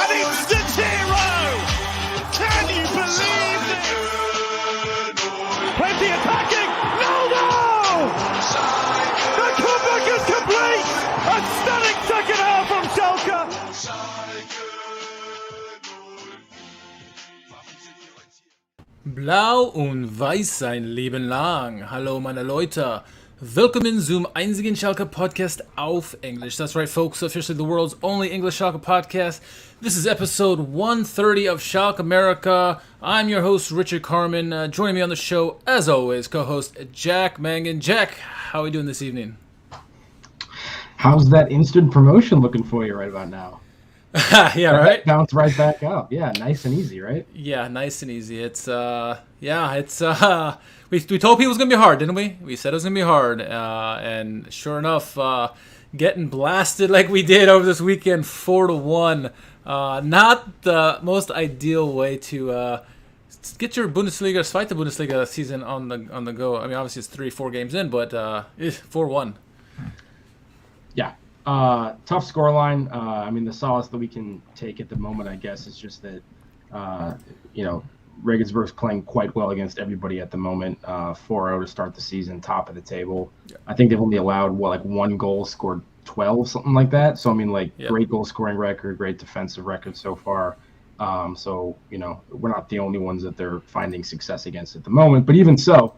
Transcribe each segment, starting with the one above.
An instant hero! Can you believe this? Plenty attacking! No! The comeback is complete! A stunning second half from Schalke! Blau und weiß sein Leben lang. Hallo meine Leute. Willkommen zum einzigen Schalke Podcast auf English. That's right, folks. Officially the world's only English Schalke podcast. This is episode 130 of SchalkeMerica. I'm your host, Richard Carmen. Joining me on the show, as always, co-host Jack Mangan. Jack, how are we doing this evening? How's that instant promotion looking for you right about now? Yeah, right? Bounce right back up. Yeah, nice and easy, right? Yeah, nice and easy. It's we told people it was gonna be hard, didn't we? We said it was gonna be hard, and sure enough, getting blasted like we did over this weekend, 4-1. Not the most ideal way to get your Bundesliga, fight the Bundesliga season on the go. I mean, obviously it's 3-4 games in, but 4-1. Yeah. Tough scoreline. I mean, the solace that we can take at the moment, I guess, is just that, Regensburg's playing quite well against everybody at the moment. 4-0 to start the season, top of the table. Yeah. I think they've only allowed, one goal, scored 12, something like that. So, I mean, Great goal scoring record, great defensive record so far. So, we're not the only ones that they're finding success against at the moment. But even so,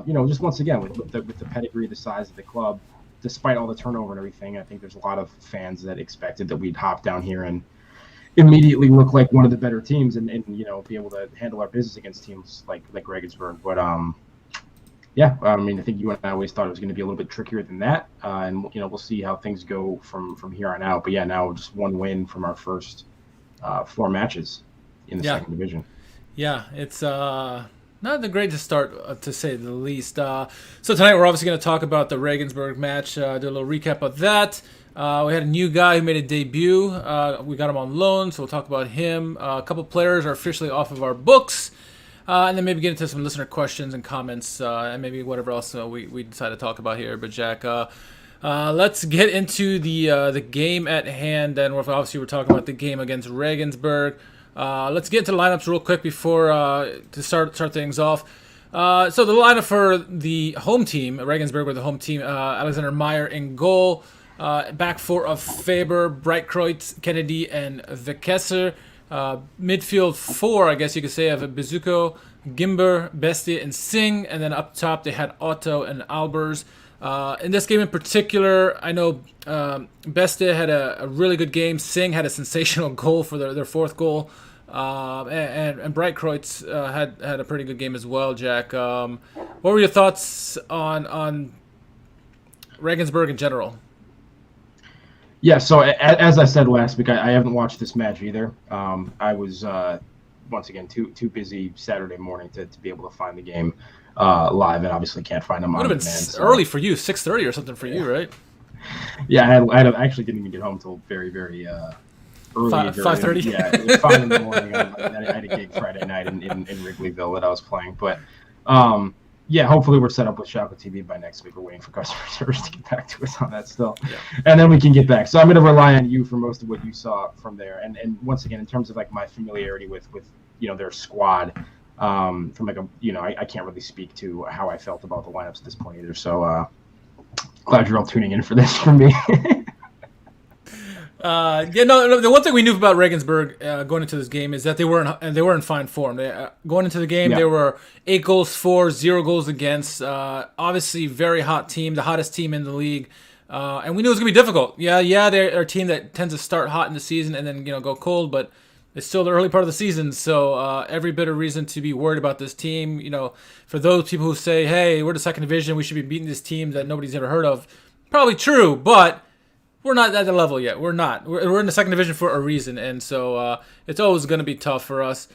just once again, with the pedigree, the size of the club, despite all the turnover and everything, I think there's a lot of fans that expected that we'd hop down here and immediately look like one of the better teams and be able to handle our business against teams like Regensburg. But I think you and I always thought it was going to be a little bit trickier than that. And we'll see how things go from here on out. But yeah, now just one win from our first 4 matches in the second division. Yeah, it's not the greatest start, to say the least. So tonight we're obviously going to talk about the Regensburg match, do a little recap of that. We had a new guy who made a debut. We got him on loan, so we'll talk about him. A couple players are officially off of our books. And then maybe get into some listener questions and comments, and maybe whatever else we decide to talk about here. But Jack, let's get into the game at hand. And obviously we're talking about the game against Regensburg. Let's get into the lineups real quick before to start things off. So the lineup for the home team, Regensburg, were the home team. Alexander Meyer in goal. Back 4 of Faber, Breitkreuz, Kennedy, and Becker. Midfield 4, I guess you could say, of Bezuko, Gimber, Bestie, and Singh. And then up top they had Otto and Albers. In this game in particular, I know Bestie had a really good game. Singh had a sensational goal for their 4th goal. And Breitkreuz had a pretty good game as well, Jack. What were your thoughts on Regensburg in general? Yeah, so as I said last week, I haven't watched this match either. I was, once again, too busy Saturday morning to be able to find the game live, and obviously can't find them on demand. Would have been early for you, 6:30 or something for you, right? Yeah, I actually didn't even get home until very, very early. 5:30? Yeah, it was 5 in the morning. I had a gig Friday night in Wrigleyville that I was playing. But, hopefully we're set up with Schalke TV by next week. We're waiting for customer service to get back to us on that still. Yeah. And then we can get back. So I'm going to rely on you for most of what you saw from there. And once again, in terms of my familiarity with their squad, from I can't really speak to how I felt about the lineups at this point either. So glad you're all tuning in for this from me. The one thing we knew about Regensburg going into this game is that they were in fine form. Going into the game, They were 8 goals for, 0 goals against. Obviously, very hot team, the hottest team in the league, and we knew it was gonna be difficult. They're a team that tends to start hot in the season and then go cold, but it's still the early part of the season, so every bit of reason to be worried about this team. For those people who say, "Hey, we're the second division, we should be beating this team that nobody's ever heard of," probably true, but we're not at the level yet. We're not. We're in the second division for a reason, and so it's always going to be tough for us.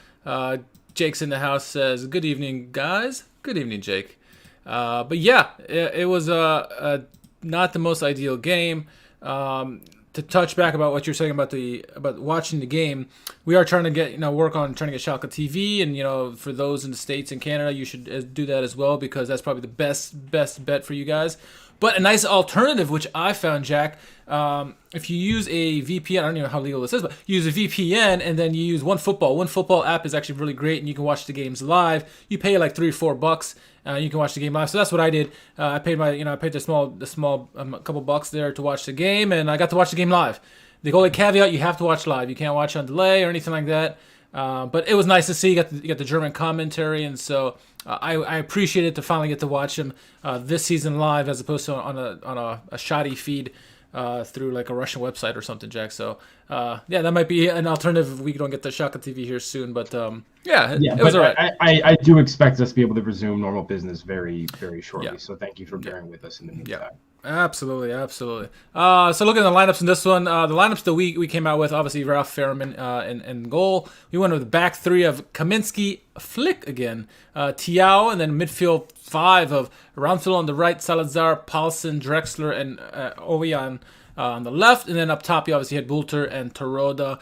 Jake's in the house, says, "Good evening, guys." Good evening, Jake. But yeah, it was not the most ideal game. To touch back about what you're saying about watching the game, we are trying to get work on trying to get Schalke TV, and for those in the States and Canada, you should do that as well, because that's probably the best bet for you guys. But a nice alternative, which I found, Jack, if you use a VPN, I don't even know how legal this is, but you use a VPN and then you use OneFootball. OneFootball app is actually really great, and you can watch the games live. You pay like $3 or $4. You can watch the game live. So that's what I did. I paid the small couple bucks there to watch the game, and I got to watch the game live. The only caveat, you have to watch live. You can't watch on delay or anything like that. But it was nice to see. You got the German commentary, and so I appreciate it to finally get to watch him this season live as opposed to on a shoddy feed through like a Russian website or something, Jack. So that might be an alternative if we don't get the Schalke TV here soon. But it was all right. I do expect us to be able to resume normal business very, very shortly. Yeah. So thank you for bearing with us in the meantime. Yeah. Absolutely. So looking at the lineups in this one, the lineups that we came out with, obviously Ralph Fährmann in goal. We went with the back three of Kaminski, Flick again, Thiaw, and then midfield five of Ramsel on the right, Salazar, Paulsen, Drexler, and Ojan on the left. And then up top, you obviously had Bulter and Taroda.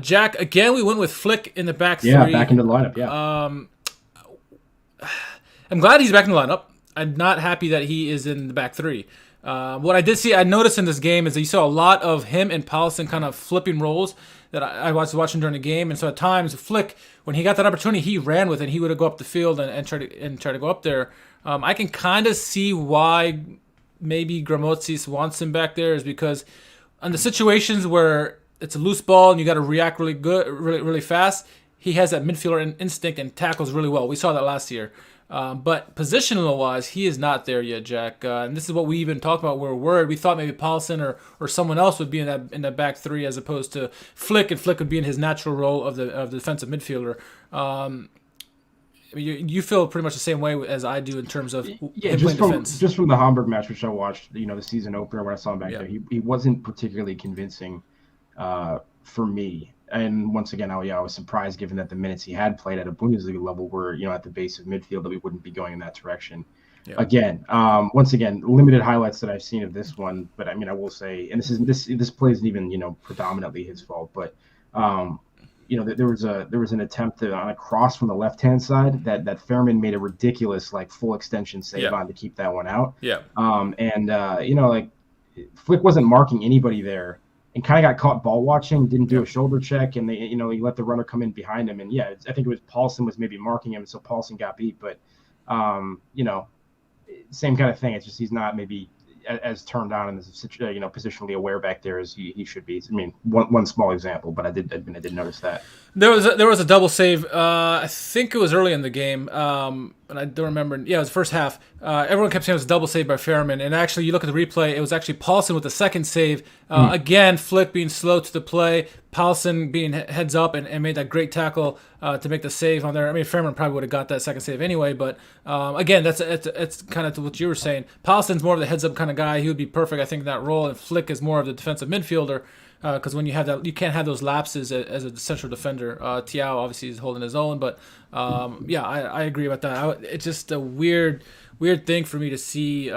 Jack, again, we went with Flick in the back three. Yeah, back into the lineup, yeah. I'm glad he's back in the lineup. I'm not happy that he is in the back three. What I noticed in this game is that you saw a lot of him and Paulsen kind of flipping roles that I was watching during the game. And so at times, Flick, when he got that opportunity, he ran with it. He would go up the field and try to go up there. I can kind of see why maybe Gramotzis wants him back there, is because on the situations where it's a loose ball and you got to react really fast, he has that midfielder instinct and tackles really well. We saw that last year. But positional-wise, he is not there yet, Jack. And this is what we even talked about. We're worried. We thought maybe Paulsen or someone else would be in that back three as opposed to Flick, and Flick would be in his natural role of the defensive midfielder. You feel pretty much the same way as I do in terms of just from the Hamburg match, which I watched, the season opener when I saw him back there, he wasn't particularly convincing for me. And once again, I was surprised given that the minutes he had played at a Bundesliga level were, at the base of midfield, that we wouldn't be going in that direction. Yeah. Again, once again, limited highlights that I've seen of this one, but I mean, I will say, and this play isn't even, predominantly his fault, but there was an attempt on a cross from the left-hand side that Fährmann made a ridiculous full extension save on to keep that one out. Yeah. Flick wasn't marking anybody there, and kind of got caught ball watching, didn't do a shoulder check, and he let the runner come in behind him. And I think it was Paulsen was maybe marking him, so Paulsen got beat. But same kind of thing. It's just he's not maybe as turned on and as positionally aware back there as he should be. I mean, one small example, but I did notice that there was a double save. I think it was early in the game, and I don't remember. Yeah, it was the first half. Everyone kept saying it was a double save by Fährmann, and actually, you look at the replay, it was actually Paulsen with the second save. Again, Flick being slow to the play, Paulsen being heads up and made that great tackle to make the save on there. I mean, Fährmann probably would have got that second save anyway, but again, it's kind of what you were saying. Paulsen's more of the heads up kind of guy. He would be perfect, I think, in that role, and Flick is more of the defensive midfielder. Because when you have that, you can't have those lapses as a central defender. Thiaw obviously is holding his own, but I agree about that. It's just a weird thing for me to see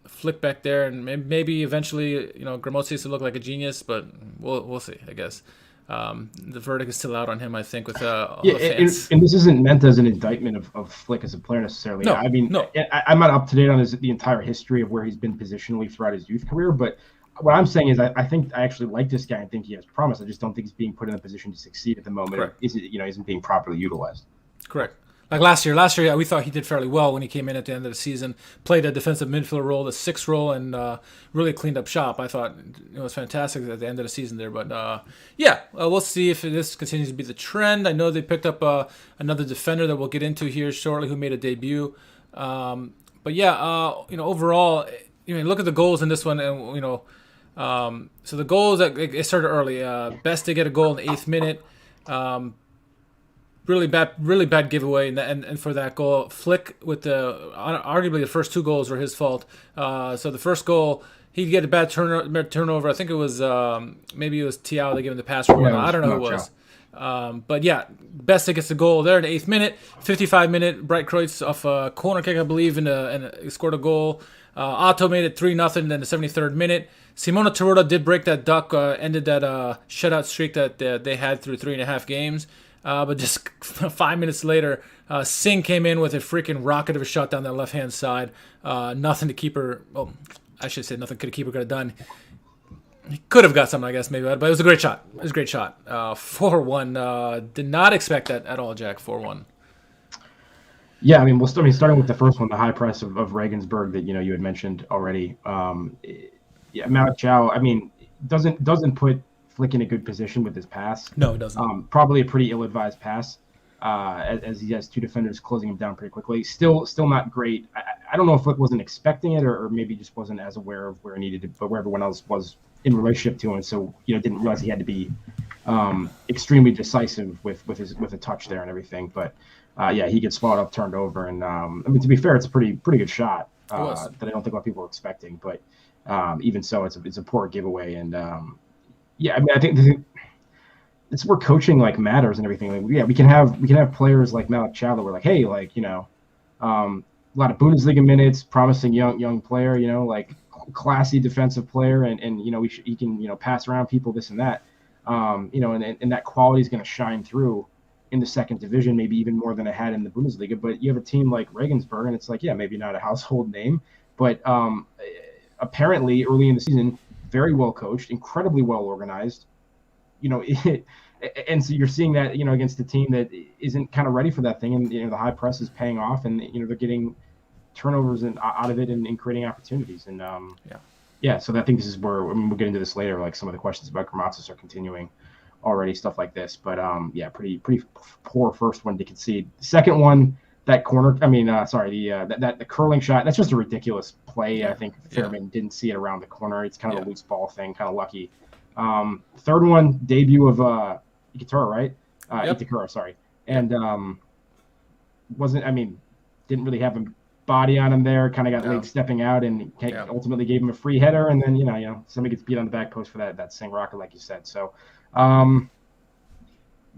Flick back there, and maybe eventually, Gramotzis will look like a genius, but we'll see, I guess. The verdict is still out on him, I think, with all the fans. And this isn't meant as an indictment of Flick as a player necessarily. No, I'm not up to date on the entire history of where he's been positionally throughout his youth career, but what I'm saying is I think I actually like this guy and think he has promise. I just don't think he's being put in a position to succeed at the moment. Correct. Isn't being properly utilized. Correct. Like last year, we thought he did fairly well when he came in at the end of the season, played a defensive midfielder role, the 6th role, and really cleaned up shop. I thought it was fantastic at the end of the season there. But we'll see if this continues to be the trend. I know they picked up another defender that we'll get into here shortly who made a debut. Overall, look at the goals in this one, and so the goals that it started early. Best to get a goal in the 8th minute. Really bad giveaway, and for that goal, Flick with arguably the first 2 goals were his fault. So the first goal, he'd get a bad turnover. I think it was maybe it was Thiaw that gave him the pass. I don't know who it was. But Besta gets the goal there in the 8th minute. 55-minute, Bright Kreutz off a corner kick, I believe, and scored a goal. Otto made it 3-0 in the 73rd minute. Simona Terodde did break that duck, ended that shutout streak that they had through 3.5 games. But just 5 minutes later, Singh came in with a freaking rocket of a shot down that left-hand side. Nothing to keep her... Well, I should say nothing could keep her could have done. He could have got something, I guess, maybe. But it was a great shot. 4-1. Did not expect that at all, Jack. 4-1. Yeah, I mean, starting with the first one, the high press of Regensburg that you had mentioned already. Malik Chow, I mean, doesn't put Flick in a good position with his pass. No, it doesn't. Probably a pretty ill-advised pass, as he has two defenders closing him down pretty quickly. Still not great. I don't know if Flick wasn't expecting it or maybe just wasn't as aware of where he needed to, but where everyone else was in relationship to him, so didn't realize he had to be extremely decisive with a touch there and everything. But he gets followed up, turned over, and I mean, to be fair, it's a pretty good shot that I don't think a lot of people were expecting. But even so, it's a poor giveaway, and I mean, I think it's where coaching matters and everything. We can have players like Malik Chow that we're like, hey, a lot of Bundesliga minutes, promising young player, classy defensive player, and he can pass around people, this and that, and that quality is going to shine through in the second division, maybe even more than it had in the Bundesliga. But you have a team like Regensburg, and it's maybe not a household name, but apparently early in the season, very well coached, incredibly well organized, and so you're seeing that against a team that isn't kind of ready for that thing, and the high press is paying off, and they're getting turnovers and out of it and creating opportunities, and so I think this is where, I mean, we'll get into this later, some of the questions about Grammatics are continuing already, stuff like this, but pretty poor first one to concede. The second one, that corner, I mean, the curling shot, that's just a ridiculous play. I think Fairman didn't see it around the corner. It's kind of a loose ball thing, kind of lucky. Third one, debut of Itakura, right? Itakura, sorry. And didn't really have a body on him there, kind of got late stepping out, and ultimately gave him a free header, and then somebody gets beat on the back post for that Singh rocket, like you said. So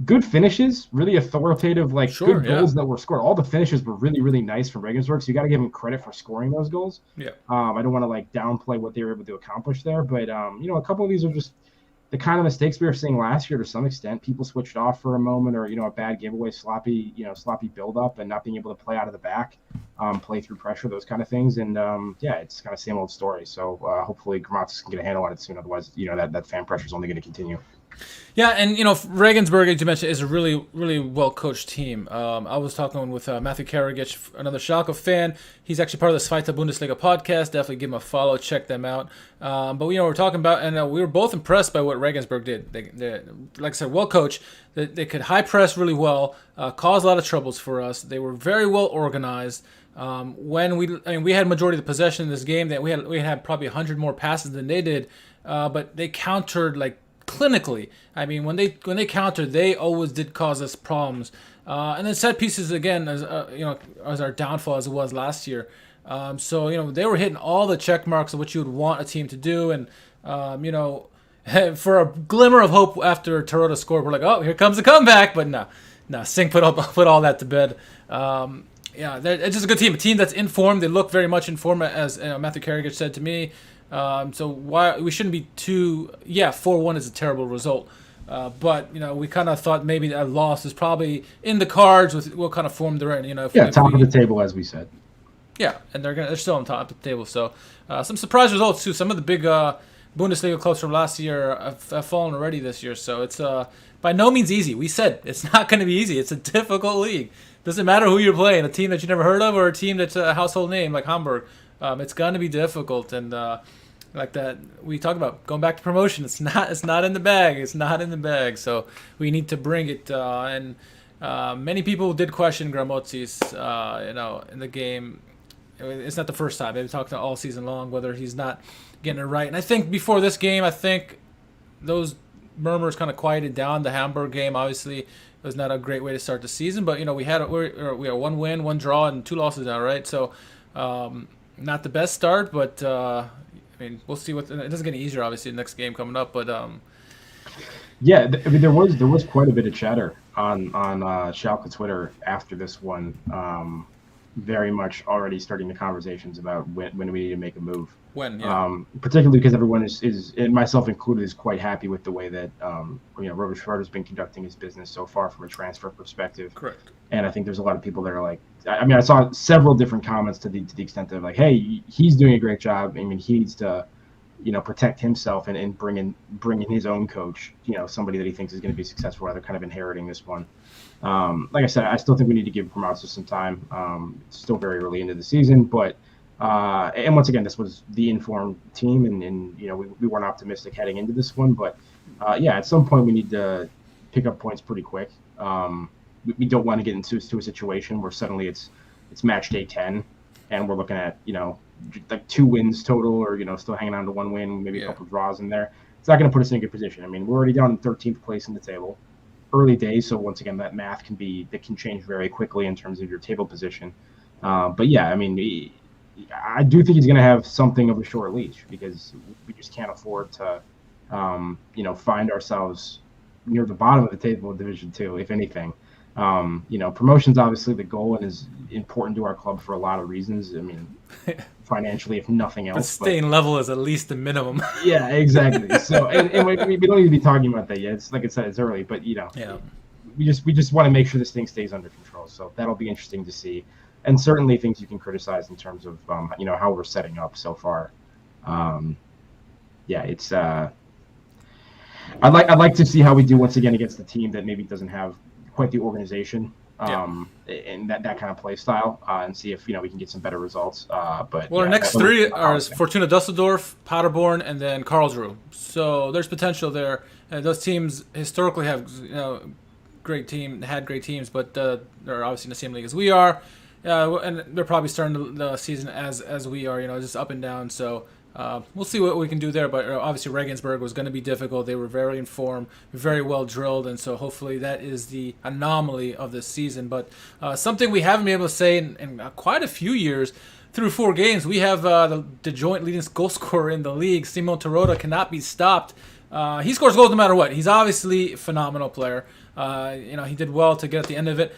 good finishes, really authoritative, good goals that were scored. All the finishes were really, really nice from Regensburg, so you got to give them credit for scoring those goals. I don't want to downplay what they were able to accomplish there, but a couple of these are just the kind of mistakes we were seeing last year to some extent. People switched off for a moment, or a bad giveaway, sloppy build up, and not being able to play out of the back, play through pressure, those kind of things. And it's kind of same old story. So hopefully Grammatics can get a handle on it soon. Otherwise, that fan pressure is only going to continue. Yeah, and Regensburg, as you mentioned, is a really, really well-coached team. I was talking with Matthew Karagic, another Schalke fan. He's actually part of the Zweite Bundesliga podcast. Definitely give him a follow, check them out. But we're talking about, and we were both impressed by what Regensburg did. They like I said, well-coached. They could high press really well, cause a lot of troubles for us. They were very well organized. When we had majority of the possession in this game, that we had probably 100 more passes than they did, but they countered clinically. I mean, when they countered, they always did cause us problems. And then set pieces again, as our downfall as it was last year. So they were hitting all the check marks of what you would want a team to do, and for a glimmer of hope after Terodde scored, we're like, oh, here comes the comeback. But no, Singh put all that to bed. It's just a good team, a team that's in form. They look very much in form, as Matthew Karagic said to me. So why we shouldn't be too 4-1 is a terrible result, but we kind of thought maybe a loss is probably in the cards with what kind of form they're in. Top of the table, as we said. Yeah, and they're still on top of the table. So some surprise results too. Some of the big Bundesliga clubs from last year have fallen already this year. So it's by no means easy. We said it's not going to be easy. It's a difficult league. Doesn't matter who you're playing, a team that you never heard of or a team that's a household name like Hamburg. It's going to be difficult, and like that we talked about going back to promotion. It's not in the bag. It's not in the bag. So we need to bring it. And many people did question Grammozis, in the game. It's not the first time. They've talked all season long whether he's not getting it right. And I think before this game, those murmurs kind of quieted down. The Hamburg game obviously was not a great way to start the season, but we had one win, one draw, and 2 losses now, right? So not the best start, but we'll see it doesn't get any easier, obviously, the next game coming up, but there was quite a bit of chatter on Schalke Twitter after this one. very much already starting the conversations about when we need to make a move. Particularly because everyone is and myself included, is quite happy with the way that Robert Schroeder's been conducting his business so far from a transfer perspective. Correct. And I think there's a lot of people that are like, I mean, I saw several different comments to the extent of like, hey, he's doing a great job. I mean, he needs to, protect himself and bring in his own coach, somebody that he thinks is going to be successful, rather kind of inheriting this one. Like I said, I still think we need to give Promatsu some time. It's still very early into the season, but and once again, this was the informed team, and we weren't optimistic heading into this one, but at some point we need to pick up points pretty quick. We don't want to get into a situation where suddenly it's match day 10 and we're looking at like 2 wins total, or still hanging on to 1 win, maybe a couple draws in there. It's not going to put us in a good position. I mean, we're already down in 13th place in the table, early days, so once again that math can change very quickly in terms of your table position. But yeah, I mean, I do think he's going to have something of a short leash, because we just can't afford to find ourselves near the bottom of the table in Division 2, if anything. Promotion's obviously the goal and is important to our club for a lot of reasons. I mean, financially, if nothing else. But staying level is at least the minimum. Yeah, exactly. So, and we don't need to be talking about that yet. It's like I said, it's early, but we just want to make sure this thing stays under control. So that'll be interesting to see, and certainly things you can criticize in terms of how we're setting up so far. It's. I'd like to see how we do once again against the team that maybe doesn't have quite the organization and that kind of play style, and see if we can get some better results. Our next 3 are Fortuna Düsseldorf, Paderborn, and then Karlsruhe. So there's potential there. Those teams historically have had great teams, but they're obviously in the same league as we are, and they're probably starting the season as we are, just up and down. So. We'll see what we can do there, but obviously Regensburg was going to be difficult. They were very informed, very well drilled, and so hopefully that is the anomaly of this season. But something we haven't been able to say in quite a few years, through 4 games, we have the joint leading goal scorer in the league. Simon Terodde cannot be stopped. He scores goals no matter what. He's obviously a phenomenal player. He did well to get at the end of it.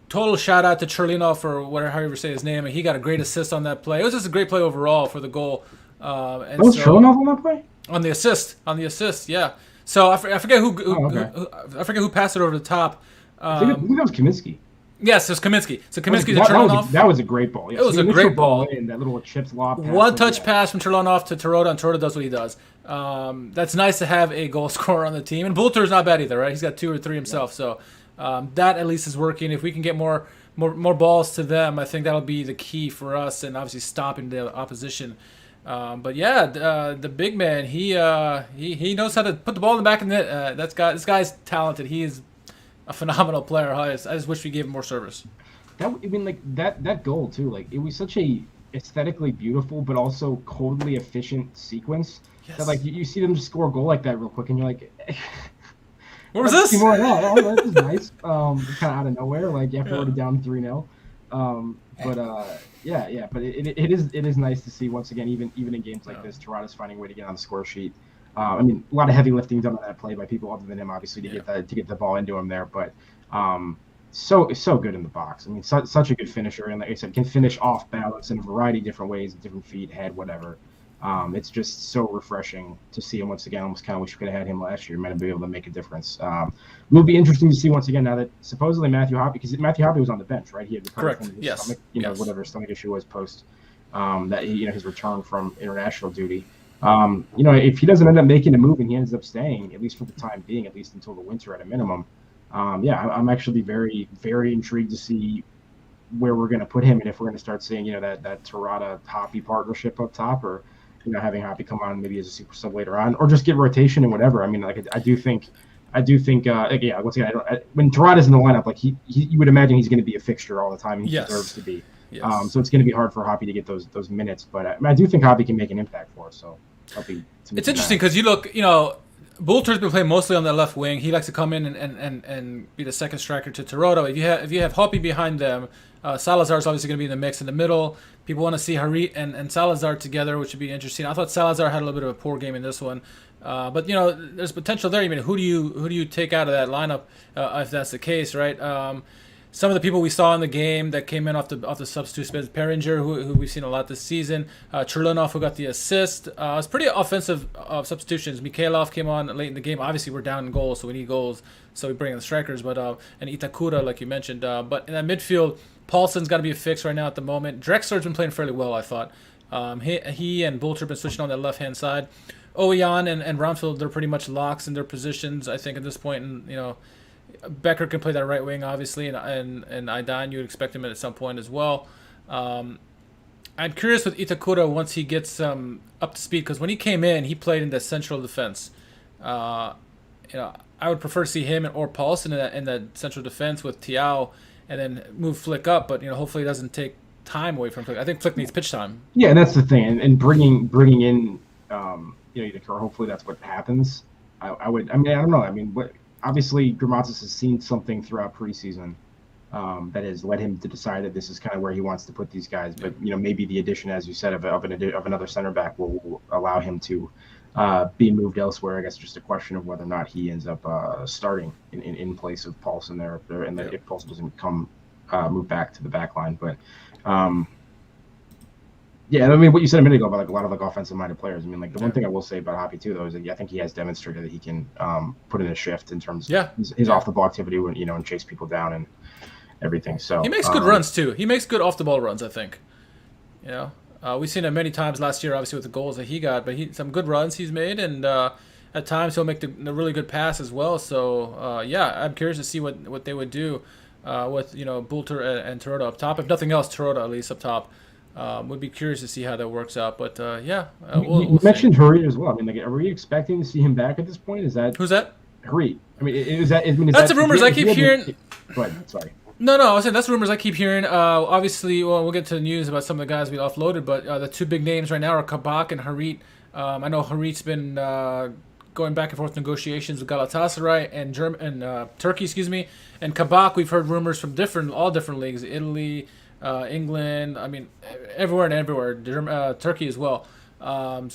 Total shout out to Cherlinov, or however you say his name. He got a great assist on that play. It was just a great play overall for the goal. Was Cherlinov on that play? On the assist, yeah. So I forget who passed it over the top. I think that was Kaminsky. Yes, it was Kaminsky. So Kaminsky to Cherlinov. That was a great ball. Yes. It was a great ball. And that little chips lob pass. One touch pass from Cherlinov to Terodde, and Terodde does what he does. That's nice to have a goal scorer on the team. And Bulter's not bad either, right? He's got 2 or 3 himself. Yeah. So. That at least is working. If we can get more balls to them, I think that'll be the key for us, and obviously stopping the opposition. The big man, he knows how to put the ball in the back of the net. This guy's talented. He is a phenomenal player. I just wish we gave him more service. That goal too. Like, it was such a aesthetically beautiful but also coldly efficient sequence. Yes. That like you see them just score a goal like that real quick, and you're like. What was this? More of that. Oh, that was nice. Kind of out of nowhere, like after already down 3-0. But it is nice to see once again, even in games like this, Terodde's finding a way to get on the score sheet. A lot of heavy lifting done on that play by people other than him, obviously, to get the ball into him there. But so good in the box. I mean, such a good finisher, and like I said, can finish off balance in a variety of different ways, different feet, head, whatever. It's just so refreshing to see him once again. Almost kind of wish we could have had him last year. Might have been able to make a difference. Will be interesting to see once again now that supposedly Matthew Hoppe, because Matthew Hoppe was on the bench, right? He had recovered from his stomach, whatever stomach issue was post his return from international duty. If he doesn't end up making a move and he ends up staying, at least for the time being, at least until the winter at a minimum, I'm actually very, very intrigued to see where we're going to put him, and if we're going to start seeing that Terodde-Hoppe partnership up top, or having Hoppe come on maybe as a super sub later on, or just get rotation and whatever. I mean, like I do think, once again, when Terodde is in the lineup, like you would imagine he's going to be a fixture all the time, and he deserves to be. Yes. So it's going to be hard for Hoppe to get those minutes, but I do think Hoppe can make an impact for us. So it's interesting because you look, Bulter's been playing mostly on the left wing. He likes to come in and be the second striker to Terodde. If you have Hoppe behind them, Salazar's obviously going to be in the mix in the middle. People want to see Harit and Salazar together, which would be interesting. I thought Salazar had a little bit of a poor game in this one, but there's potential there. I mean, who do you take out of that lineup if that's the case, right? some of the people we saw in the game that came in off the substitute space. Peringer, who we've seen a lot this season. Cherlinov, who got the assist. It was pretty offensive substitutions. Mikhailov came on late in the game. Obviously, we're down in goals, so we need goals. So we bring in the strikers. But and Itakura, like you mentioned. But in that midfield, Paulson's got to be a fix right now at the moment. Drexler's been playing fairly well, I thought. He and Bolter have been switching on that left-hand side. Oyan and Ramfield, they're pretty much locks in their positions, I think, at this point. And, Becker can play that right wing, obviously, and Aidan, you would expect him at some point as well. I'm curious with Itakura once he gets up to speed, because when he came in, he played in the central defense. I would prefer to see him or Paulson in that central defense with Tiao, and then move Flick up. But hopefully it doesn't take time away from Flick. I think Flick needs pitch time. Yeah, and that's the thing. And bringing in Itakura, hopefully that's what happens. I don't know. Obviously, Gramatis has seen something throughout preseason that has led him to decide that this is kind of where he wants to put these guys. But maybe the addition, as you said, of another center back will allow him to be moved elsewhere. I guess just a question of whether or not he ends up starting in place of Paulson there, and if Paulson doesn't move back to the back line. But what you said a minute ago about a lot of offensive-minded players. The one thing I will say about Hoppe too, though, is that I think he has demonstrated that he can put in a shift in terms of his off-the-ball activity when and chase people down and everything. So he makes good runs too. He makes good off-the-ball runs, I think. We've seen it many times last year, obviously with the goals that he got, but some good runs he's made, and at times he'll make the really good pass as well. So I'm curious to see what they would do with Bulter and Terodde up top. If nothing else, Terodde at least up top. Would be curious to see how that works out, but we'll mentioned Harit as well. Are we expecting to see him back at this point? Is that who's that? Harit. That's the rumors I keep hearing. Go ahead. Sorry. No, I was saying that's the rumors I keep hearing. Obviously, we'll get to the news about some of the guys we offloaded, but the two big names right now are Kabak and Harit. I know Harit's been going back and forth negotiations with Galatasaray and Turkey, and Kabak. We've heard rumors from all different leagues, Italy. England, everywhere, Turkey as well. We'll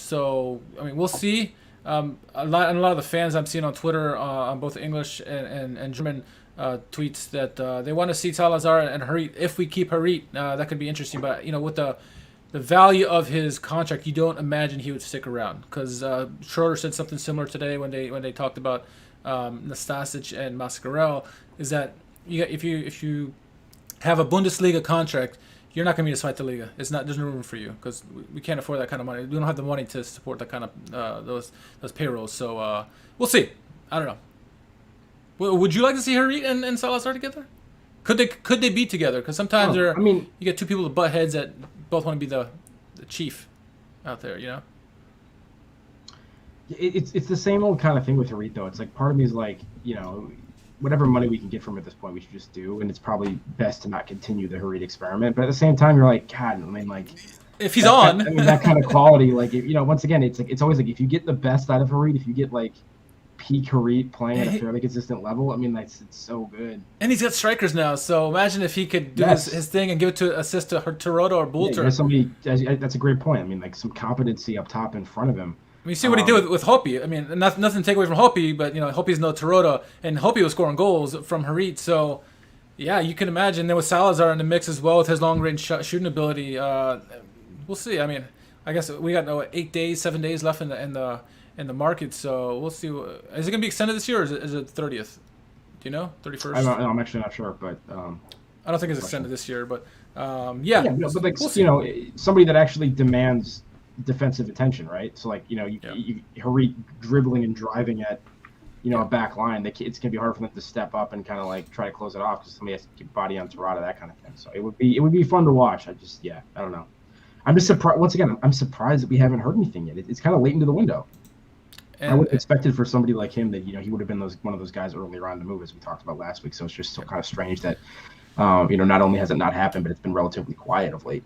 see. A lot of the fans I'm seeing on Twitter on both English and German tweets that they want to see Salazar and Harit. If we keep Harit, that could be interesting. But with the value of his contract, you don't imagine he would stick around, because Schroeder said something similar today when they talked about Nastasic and Mascarell, is that if you have a Bundesliga contract, you're not going to be to fight the Liga. There's no room for you, because we can't afford that kind of money. We don't have the money to support that kind of those payrolls. So we'll see. I don't know. Would you like to see Harit and Salazar together? Could they be together? Because sometimes you get two people with butt heads that both want to be the chief out there. It's the same old kind of thing with Harit, though. It's like part of me is like, whatever money we can get from him at this point, we should just do. And it's probably best to not continue the Harit experiment. But at the same time, you're like, God, if he's on, that kind of quality, once again, it's always like, if you get the best out of Harit, if you get peak Harit playing at a fairly consistent level, it's so good. And he's got strikers now, so imagine if he could do his thing and give it to assist to Terodde or Bulter. Yeah, that's a great point. Some competency up top in front of him. You see what he did with Hoppe. Nothing to take away from Hoppe, but Hoppe's no Terodde, and Hoppe was scoring goals from Harit. So, you can imagine. Then with Salazar in the mix as well, with his long-range shooting ability, we'll see. I guess we got 7 days left in the market, so we'll see. Is it going to be extended this year, or is it 30th? Do you know? 31st? I'm actually not sure, but I don't think it's extended this year, but but somebody that actually demands defensive attention, right? So Harit dribbling and driving at a back line, it's gonna be hard for them to step up and kind of try to close it off, because somebody has to keep body on Terodde, that kind of thing. So it would be fun to watch. I don't know. I'm just surprised. Once again, I'm surprised that we haven't heard anything yet. It's kind of late into the window. And I would have expected for somebody like him that he would have been one of those guys earlier on to move, as we talked about last week. So it's just so kind of strange that not only has it not happened, but it's been relatively quiet of late.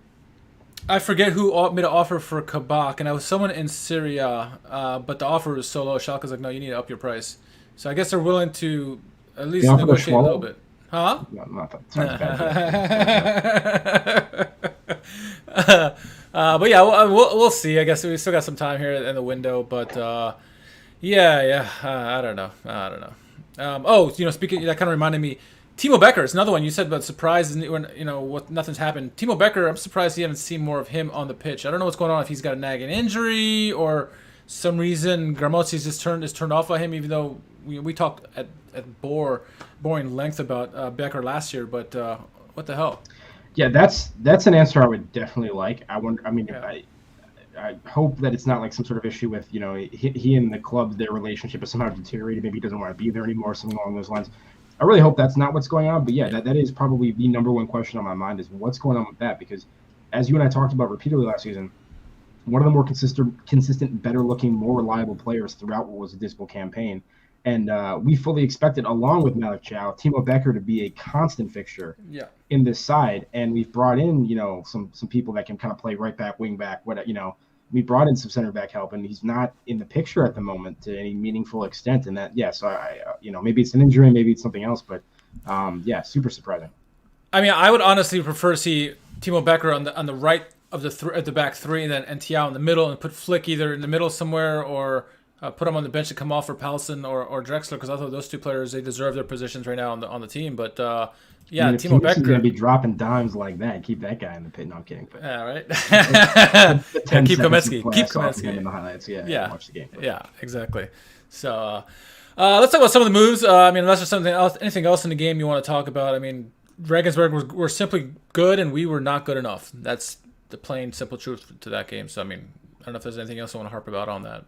I forget who made an offer for Kabak, and it was someone in Syria, but the offer was so low. Schalke's like, no, you need to up your price. So I guess they're willing to at least negotiate a little bit. Huh? No, not that. But we'll see. I guess we still got some time here in the window, but I don't know. Speaking, that kind of reminded me. Timo Becker is another one. You said about surprise and when what nothing's happened. Timo Becker, I'm surprised you haven't seen more of him on the pitch. I don't know what's going on, if he's got a nagging injury or some reason Gramozzi's just turned off by him, even though we talked at boring length about Becker last year. But what the hell? Yeah, that's an answer I would definitely like. I wonder. I mean, yeah. I hope that it's not like some sort of issue with he and the club, their relationship is somehow deteriorated. Maybe he doesn't want to be there anymore, something along those lines. I really hope that's not what's going on. But yeah, that is probably the number one question on my mind is what's going on with that, because as you and I talked about repeatedly last season, one of the more consistent, better looking, more reliable players throughout what was a dismal campaign. And we fully expected, along with Malik Chow, Timo Becker to be a constant fixture in this side. And we've brought in, some people that can kind of play right back, wing back, we brought in some center back help, and he's not in the picture at the moment to any meaningful extent. And that, so I maybe it's an injury, maybe it's something else, but super surprising. I mean, I would honestly prefer to see Timo Becker on the right of the back three, and then Tiao in the middle, and put Flick either in the middle somewhere or put him on the bench to come off for Pallison or Drexler, because I thought those two players, they deserve their positions right now on the team. But Timo Becker going to be dropping dimes like that. Keep that guy in the pit. No, I'm kidding. But yeah, right. Keep Kaminsky in the highlights. Watch the game. Yeah, exactly. So let's talk about some of the moves. I mean, unless there's something else, anything else in the game you want to talk about. I mean, Regensburg were simply good, and we were not good enough. That's the plain, simple truth to that game. So I mean, I don't know if there's anything else I want to harp about on that.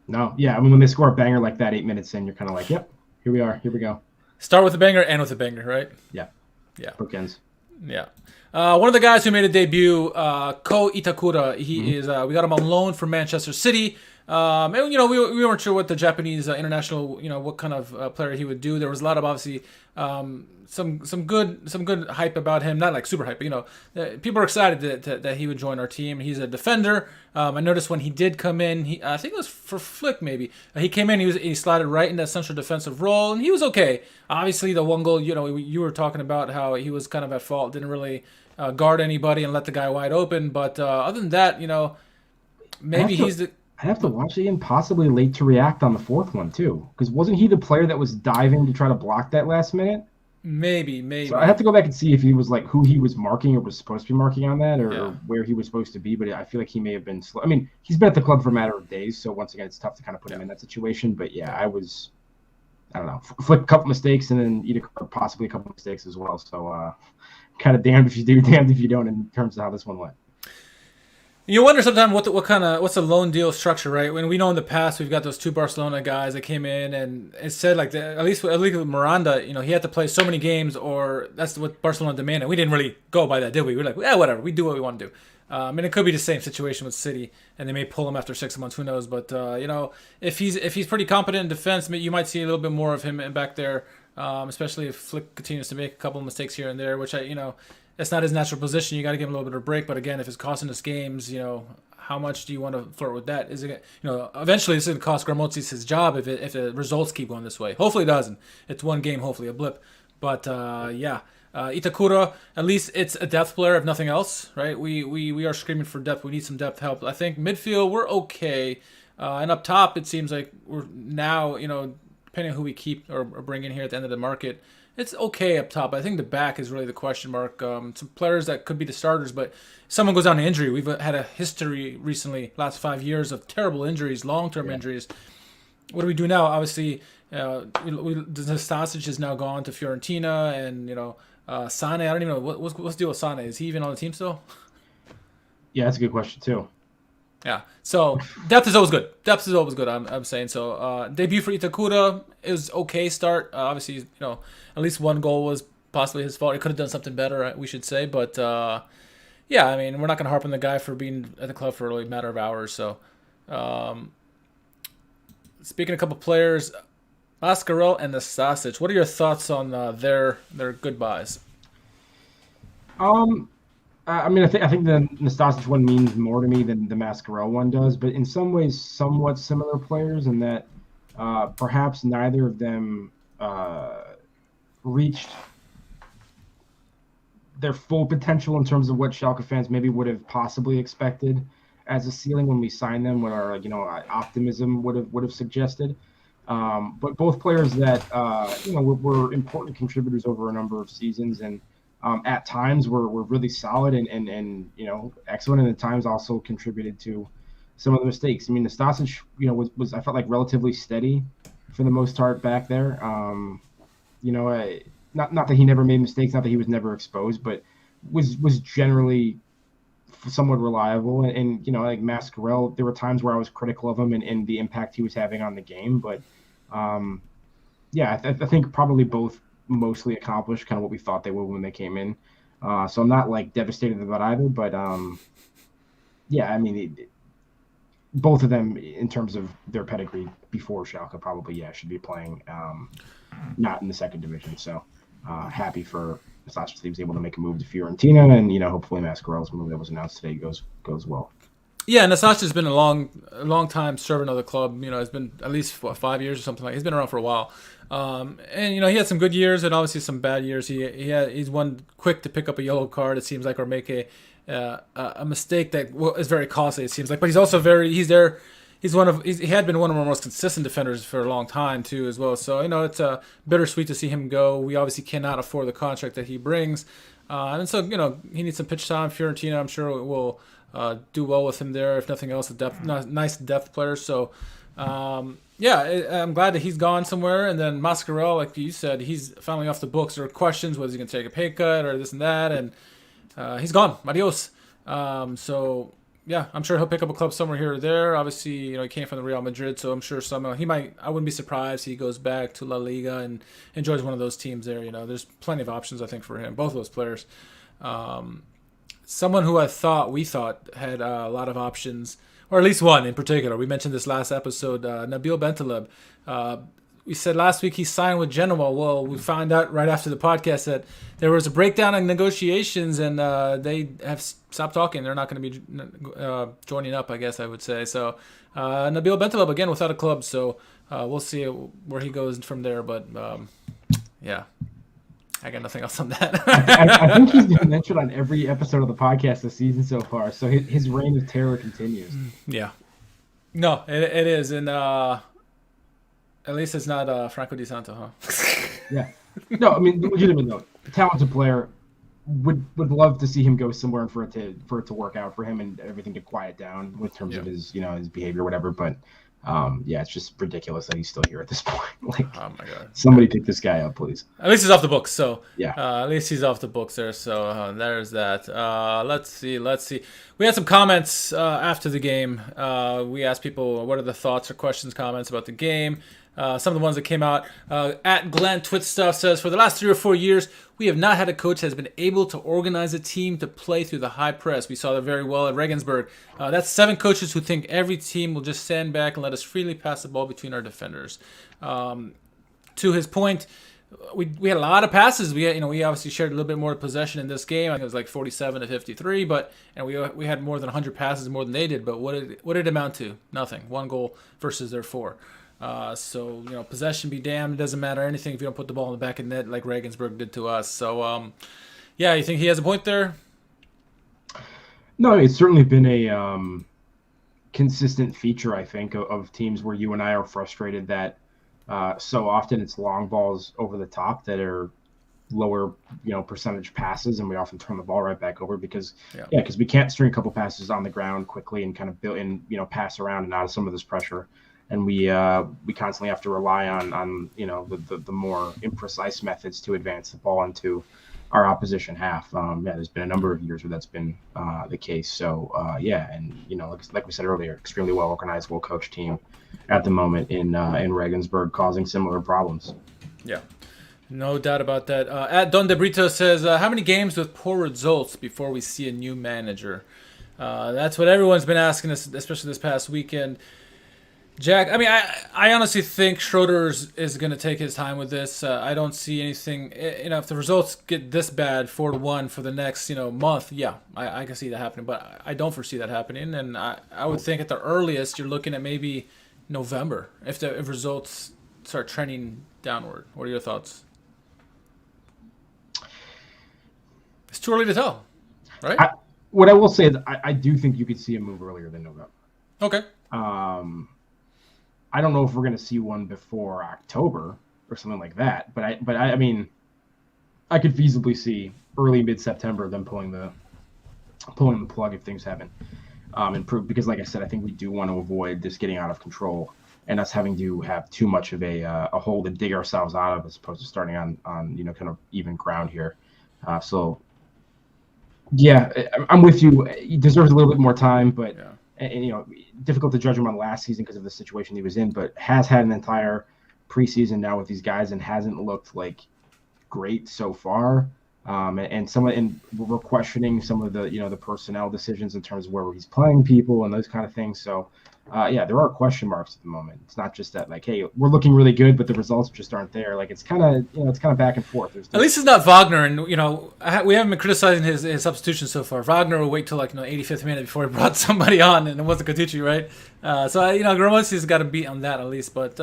No, yeah. I mean, when they score a banger like that 8 minutes in, you're kind of like, yep, here we are. Here we go. Start with a banger, end with a banger, right? Yeah. Bookends. Yeah. One of the guys who made a debut, Ko Itakura, he is. We got him on loan from Manchester City. And we weren't sure what the Japanese international, what kind of player he would do. There was a lot of obviously some good hype about him. Not like super hype, but people are excited that he would join our team. He's a defender. I noticed when he did come in, I think it was for Flick maybe. He came in, he slotted right in that central defensive role, and he was okay. Obviously, the one goal, you were talking about how he was kind of at fault, didn't really guard anybody and let the guy wide open. But other than that, maybe he's the. I have to watch it again, possibly late to react on the fourth one too, because wasn't he the player that was diving to try to block that last minute? Maybe. So I have to go back and see if he was like who he was marking or was supposed to be marking on that, or where he was supposed to be. But I feel like he may have been slow. I mean, he's been at the club for a matter of days, so once again, it's tough to kind of put him in that situation. But I don't know, Flick a couple mistakes, and then Ida possibly a couple mistakes as well. So kind of damned if you do, damned if you don't in terms of how this one went. You wonder sometimes what's the loan deal structure, right? When we know in the past we've got those two Barcelona guys that came in, and it said like at least with Miranda, he had to play so many games, or that's what Barcelona demanded. We didn't really go by that, did we? We're like, whatever, we do what we want to do. And it could be the same situation with City, and they may pull him after 6 months. Who knows? But if he's pretty competent in defense, you might see a little bit more of him back there, especially if Flick continues to make a couple of mistakes here and there, which it's not his natural position. You got to give him a little bit of a break. But again, if it's costing us games, how much do you want to flirt with that? Is it, eventually this is going to cost Gramozzi his job if the results keep going this way. Hopefully it doesn't. It's one game, hopefully a blip. But Itakura, at least it's a depth player, if nothing else, right? We are screaming for depth. We need some depth help. I think midfield we're okay, and up top it seems like we're now depending on who we keep or bring in here at the end of the market. It's okay up top. I think the back is really the question mark. Some players that could be the starters, but someone goes down to injury. We've had a history recently, last 5 years, of terrible injuries, long-term injuries. What do we do now? Obviously, Stasic is now gone to Fiorentina, and Sane. I don't even know what's the deal with Sane. Is he even on the team still? Yeah, that's a good question too. Yeah, so depth is always good. I'm saying so. Debut for Itakura is okay start. Obviously, at least one goal was possibly his fault. He could have done something better, we should say. But I mean, we're not going to harp on the guy for being at the club for a matter of hours. So, speaking of a couple players, Mascarell and Nastasic. What are your thoughts on their goodbyes? I mean, I think the Nastasic one means more to me than the Mascarell one does, but in some ways, somewhat similar players in that perhaps neither of them reached their full potential in terms of what Schalke fans maybe would have possibly expected as a ceiling when we signed them, what our optimism would have suggested. But both players that were important contributors over a number of seasons, and at times were really solid and excellent, and at times also contributed to some of the mistakes. I mean, Nastasic, was I felt like relatively steady for the most part back there. Not that he never made mistakes, not that he was never exposed, but was generally somewhat reliable. And like Mascarell, there were times where I was critical of him and the impact he was having on the game. But I think probably both mostly accomplished kind of what we thought they would when they came in. So I'm not like devastated about either, but I mean, both of them in terms of their pedigree before Schalke probably should be playing not in the second division. So happy for Nastasic that he was able to make a move to Fiorentina, and hopefully Mascarell's move that was announced today goes well. Yeah, Nasacic's been a long time servant of the club. It's been at least 5 years or something like. He's been around for a while, and he had some good years and obviously some bad years. He's one quick to pick up a yellow card, it seems like, or make a mistake that is very costly, it seems like. But he's also he had been one of our most consistent defenders for a long time too, as well. So it's bittersweet to see him go. We obviously cannot afford the contract that he brings, and so he needs some pitch time. Fiorentina, I'm sure, will do well with him there. If nothing else, nice depth player. So I'm glad that he's gone somewhere. And then Mascarell, like you said, he's finally off the books. There are questions whether he's going to take a pay cut or this and that, and he's gone. Adios. I'm sure he'll pick up a club somewhere here or there. Obviously, he came from the Real Madrid, so I'm sure I wouldn't be surprised he goes back to La Liga and enjoys one of those teams there. There's plenty of options, I think, for him, both of those players. Someone who we thought had a lot of options, or at least one in particular. We mentioned this last episode, Nabil Bentaleb. We said last week he signed with Genoa. Well, we found out right after the podcast that there was a breakdown in negotiations, and they have stopped talking. They're not going to be joining up, I guess I would say. So Nabil Bentaleb, again, without a club. So we'll see where he goes from there. But, I got nothing else on that. I think he's been mentioned on every episode of the podcast this season so far. So his reign of terror continues. Yeah. No, it is. And at least it's not Franco Di Santo, huh? Yeah. No, I mean, legitimately, though, talented player. Would love to see him go somewhere and for it to work out for him and everything to quiet down in terms of his his behavior, or whatever. But it's just ridiculous that he's still here at this point. Like, oh my God, somebody pick this guy up, please. At least he's off the books. So at least he's off the books there. So there's that. Let's see. We had some comments after the game. We asked people what are the thoughts or questions, comments about the game. Some of the ones that came out. At Glenn Twit Stuff says, for the last 3 or 4 years, we have not had a coach that has been able to organize a team to play through the high press. We saw that very well at Regensburg. That's 7 coaches who think every team will just stand back and let us freely pass the ball between our defenders. To his point, we had a lot of passes. We obviously shared a little bit more possession in this game. I think it was like 47 to 53, and we had more than 100 passes more than they did. But what did it amount to? Nothing. 1 goal versus their 4. Possession be damned. It doesn't matter anything if you don't put the ball in the back of the net like Regensburg did to us. So, you think he has a point there? No, it's certainly been a consistent feature, I think, of teams where you and I are frustrated that so often it's long balls over the top that are lower, percentage passes, and we often turn the ball right back over because we can't string a couple passes on the ground quickly and kind of build in, pass around and out of some of this pressure. And we constantly have to rely on the more imprecise methods to advance the ball into our opposition half. There's been a number of years where that's been the case. So like we said earlier, extremely well organized, well coached team at the moment in Regensburg, causing similar problems. Yeah, no doubt about that. At Don De Brito says, how many games with poor results before we see a new manager? That's what everyone's been asking us, especially this past weekend. Jack, I mean, I honestly think Schroeder is going to take his time with this. I don't see anything. If the results get this bad, 4-1 for the next, month, I can see that happening. But I don't foresee that happening. And I would think at the earliest, you're looking at maybe November if results start trending downward. What are your thoughts? It's too early to tell, right? What I will say is I do think you could see a move earlier than November. Okay. I don't know if we're going to see one before October or something like that. But I mean, I could feasibly see early mid-September them pulling the plug if things haven't improved. Because, like I said, I think we do want to avoid this getting out of control and us having to have too much of a hole to dig ourselves out of, as opposed to starting on kind of even ground here. So yeah, I'm with you. He deserves a little bit more time, but and difficult to judge him on last season because of the situation he was in. But has had an entire preseason now with these guys and hasn't looked like great so far. And we're questioning some of the the personnel decisions in terms of where he's playing people and those kind of things. So there are question marks at the moment. It's not just that hey, we're looking really good, but the results just aren't there. It's kind of back and forth. At least it's not Wagner, and we haven't been criticizing his substitution so far. Wagner will wait till 85th minute before he brought somebody on, and it wasn't Katucci, right? So Gramozzi's got to beat on that at least. But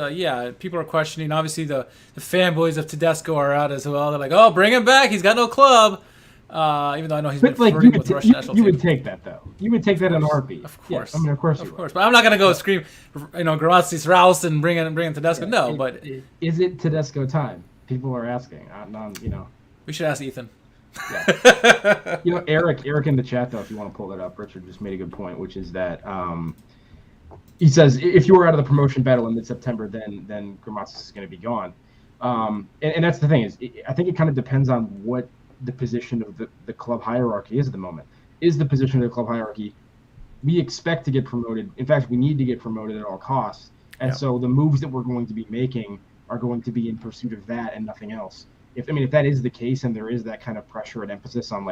people are questioning. Obviously, the fanboys of Tedesco are out as well. They're like, oh, bring him back. He's got no club. Even though I know he's been flirting with the Russian national team. You would take that, though. You would take that in a heartbeat. Of course. Yeah, of course. But I'm not going to go scream, Gramozzi's Rouse and bring in Tedesco. But is it Tedesco time? People are asking. We should ask Ethan. Yeah. Eric in the chat, though, if you want to pull that up, Richard just made a good point, which is that he says if you were out of the promotion battle in mid-September, then Gramozzi is going to be gone. And that's the thing is, I think it kind of depends on what the position of the club hierarchy is at the moment. Is the position of the club hierarchy, we expect to get promoted. In fact, we need to get promoted at all costs. And so the moves that we're going to be making are going to be in pursuit of that and nothing else. If that is the case and there is that kind of pressure and emphasis on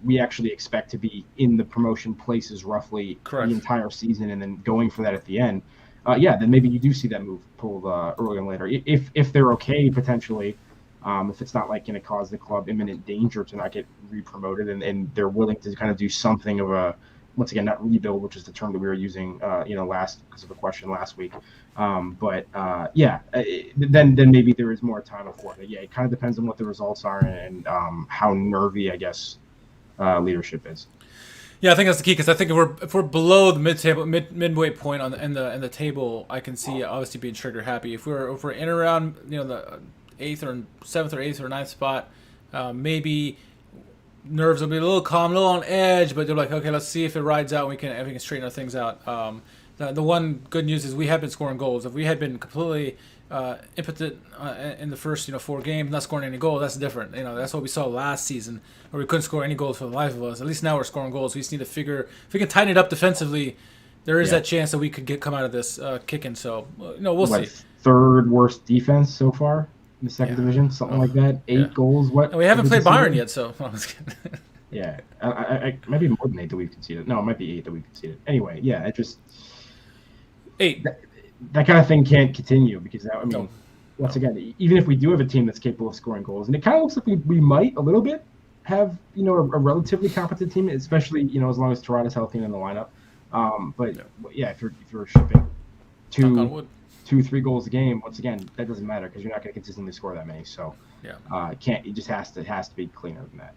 we actually expect to be in the promotion places roughly the entire season and then going for that at the end, then maybe you do see that move pulled earlier and later. If they're okay potentially, if it's not going to cause the club imminent danger to not get re-promoted and they're willing to kind of do something of a, once again, not rebuild, which is the term that we were using, last because of a question last week. Then maybe there is more time for it. It kind of depends on what the results are and how nervy, I guess, leadership is. Yeah, I think that's the key because I think if we're below the midway point in the table, I can see obviously being trigger happy. If we're in around the 8th or 7th or 8th or 9th spot, maybe nerves will be a little calm, a little on edge, but they're like, okay, let's see if it rides out and we can straighten our things out. The one good news is we have been scoring goals. If we had been completely impotent in the first 4 games, not scoring any goals, that's different. That's what we saw last season where we couldn't score any goals for the life of us. At least now we're scoring goals. We just need to figure if we can tighten it up defensively. There is that chance that we could come out of this kicking. So we'll see. Third worst defense so far in the second division, something like that. 8 goals. What? And we haven't played Bayern yet, so. I was kidding. Yeah, I might be more than 8 that we've conceded. No, it might be 8 that we've conceded. Anyway, it just 8. That kind of thing can't continue because once again, even if we do have a team that's capable of scoring goals, and it kind of looks like we might a little bit have a relatively competent team, especially as long as Tirada's healthy and in the lineup. If you're shipping 2-3 goals a game, once again, that doesn't matter because you're not going to consistently score that many. So it just has to be cleaner than that.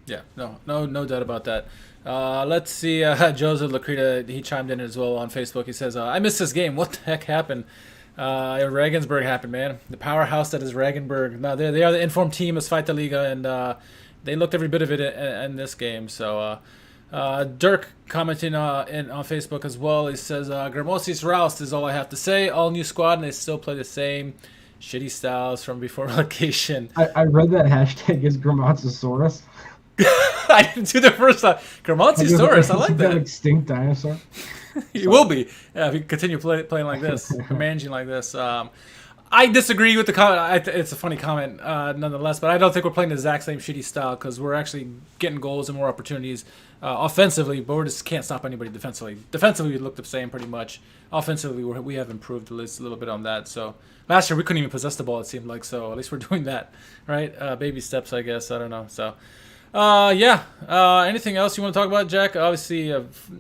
Yeah, no doubt about that. Let's see. Joseph Lacrita, he chimed in as well on Facebook. He says, I missed this game. What the heck happened? Regensburg happened, man. The powerhouse that is Regensburg. Now, they are the informed team of Zweite Liga, and they looked every bit of it in this game. So Dirk commenting on Facebook as well. He says, Gramozzi's roused is all I have to say. All new squad, and they still play the same shitty styles from before relegation. I read that hashtag is Gramozzisaurus. I didn't do the first time. Gramozzisaurus, I like that. Extinct dinosaur. He will be if you continue playing like this, managing like this. I disagree with the comment. It's a funny comment nonetheless, but I don't think we're playing the exact same shitty style because we're actually getting goals and more opportunities offensively, but we just can't stop anybody defensively. Defensively, we look the same pretty much. Offensively, we have improved a little bit on that. So last year, we couldn't even possess the ball, it seemed like. So at least we're doing that, right? Baby steps, I guess. I don't know. So anything else you want to talk about, Jack? Obviously,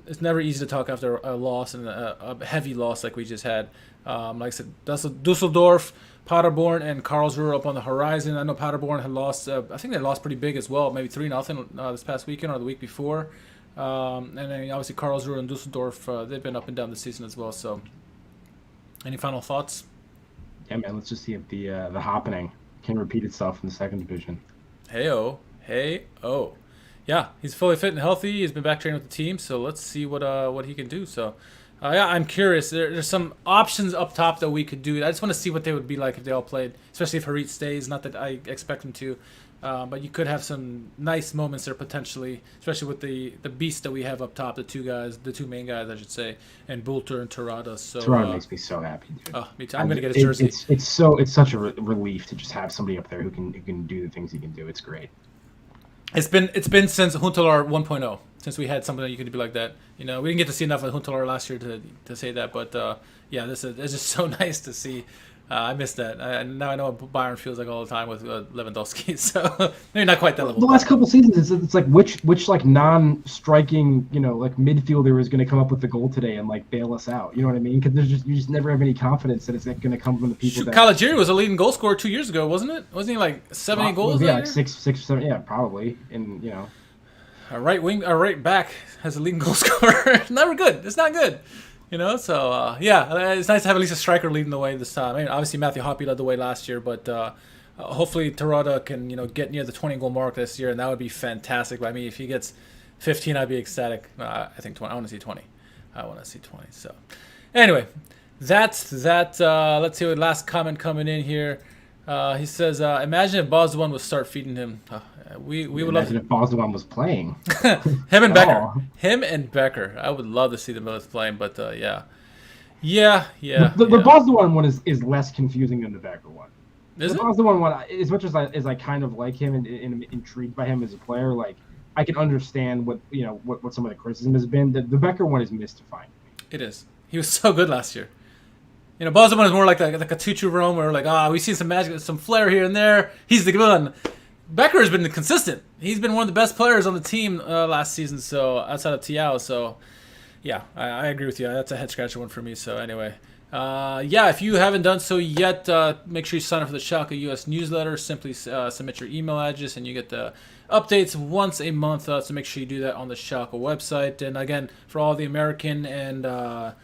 it's never easy to talk after a loss and a heavy loss like we just had. Like I said, Dusseldorf, Paderborn, and Karlsruhe up on the horizon. I know Paderborn had lost. I think they lost pretty big as well, maybe 3-0 this past weekend or the week before. And then obviously Karlsruhe and Dusseldorf, they've been up and down the season as well. So Any final thoughts? Yeah, man. Let's just see if the happening can repeat itself in the second division. Hey-oh. Yeah, he's fully fit and healthy. He's been back training with the team, so let's see what he can do. So, yeah, I'm curious. There's some options up top that we could do. I just want to see what they would be like if they all played, especially if Harit stays. Not that I expect him to, but you could have some nice moments there potentially, especially with the beast that we have up top, the two main guys, I should say, and Bulter and Terada. So Terada makes me so happy, dude. Oh, me too. I'm gonna get his jersey. It's such a relief to just have somebody up there who can do the things he can do. It's great. It's been since Huntelaar 1.0 since we had something that you could be like that. We didn't get to see enough of Huntelaar last year to say that, but yeah, this is just so nice to see. I miss that. Now I know what Bayern feels like all the time with Lewandowski. So maybe not quite that level. The last couple seasons, it's like which like non-striking like midfielder is going to come up with the goal today and like bail us out. You know what I mean? Because you just never have any confidence that it's going to come from the people. Caligiuri was a leading goal scorer 2 years ago, wasn't it? Wasn't he like 7, 8 goals? Yeah, like six, 7. Yeah, probably. And our right back has a leading goal scorer. Never good. It's not good. So yeah, it's nice to have at least a striker leading the way this time. I mean, obviously Matthew Hoppe led the way last year, but hopefully Terada can get near the 20 goal mark this year, and that would be fantastic. But I mean, if he gets 15, I'd be ecstatic. I think 20. I want to see 20. So anyway, that's that. Let's see what last comment coming in here. He says, imagine if Bozdogan would start feeding him. We would love if Bozdogan was playing. Him and Becker. Him and Becker. I would love to see them both playing, but yeah. The Bozdogan one is less confusing than the Becker one. Is the Bozdogan one, as much as I kind of like him and intrigued by him as a player, like I can understand what some of the criticism has been. The Becker one is mystifying. It is. He was so good last year. Bozdogan is more like a Tuchu Rome, where like we see some magic, some flair here and there. He's the good one. Becker has been consistent. He's been one of the best players on the team last season, so outside of Tiao. So, yeah, I agree with you. That's a head-scratcher one for me. So, anyway, yeah, if you haven't done so yet, make sure you sign up for the Schalke US newsletter. Simply submit your email address, and you get the updates once a month. So make sure you do that on the Schalke website. And, again, for all the American and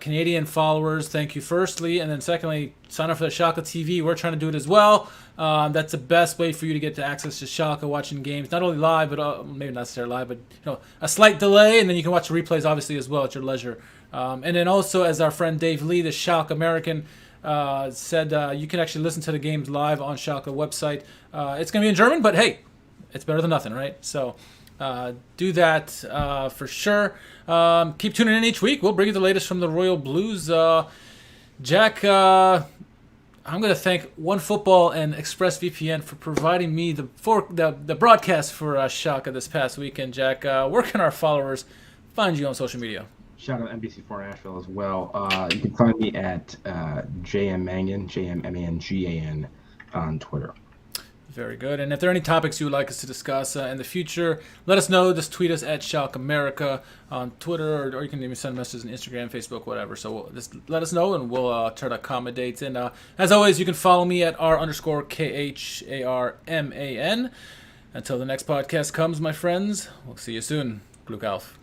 Canadian followers, thank you firstly, and then secondly, sign up for the Schalke TV. We're trying to do it as well. That's the best way for you to get to access to Schalke watching games, not only live, but maybe not necessarily live, but a slight delay, and then you can watch the replays obviously as well at your leisure. And then also, as our friend Dave Lee, the SchalkeMerican, said, you can actually listen to the games live on Schalke website. It's going to be in German, but hey, it's better than nothing, right? So do that for sure. Keep tuning in each week. We'll bring you the latest from the Royal Blues. Jack, I'm going to thank OneFootball and ExpressVPN for providing me the broadcast for Schalke this past weekend. Jack, where can our followers find you on social media? Shout out NBC4 Nashville as well. You can find me at JMMangan, JMMangan on Twitter. Very good. And if there are any topics you would like us to discuss in the future, let us know. Just tweet us at SchalkeMerica on Twitter, or you can even send messages on Instagram, Facebook, whatever. So just let us know, and we'll try to accommodate. And as always, you can follow me at R_KHARMAN. Until the next podcast comes, my friends, we'll see you soon. Glück auf.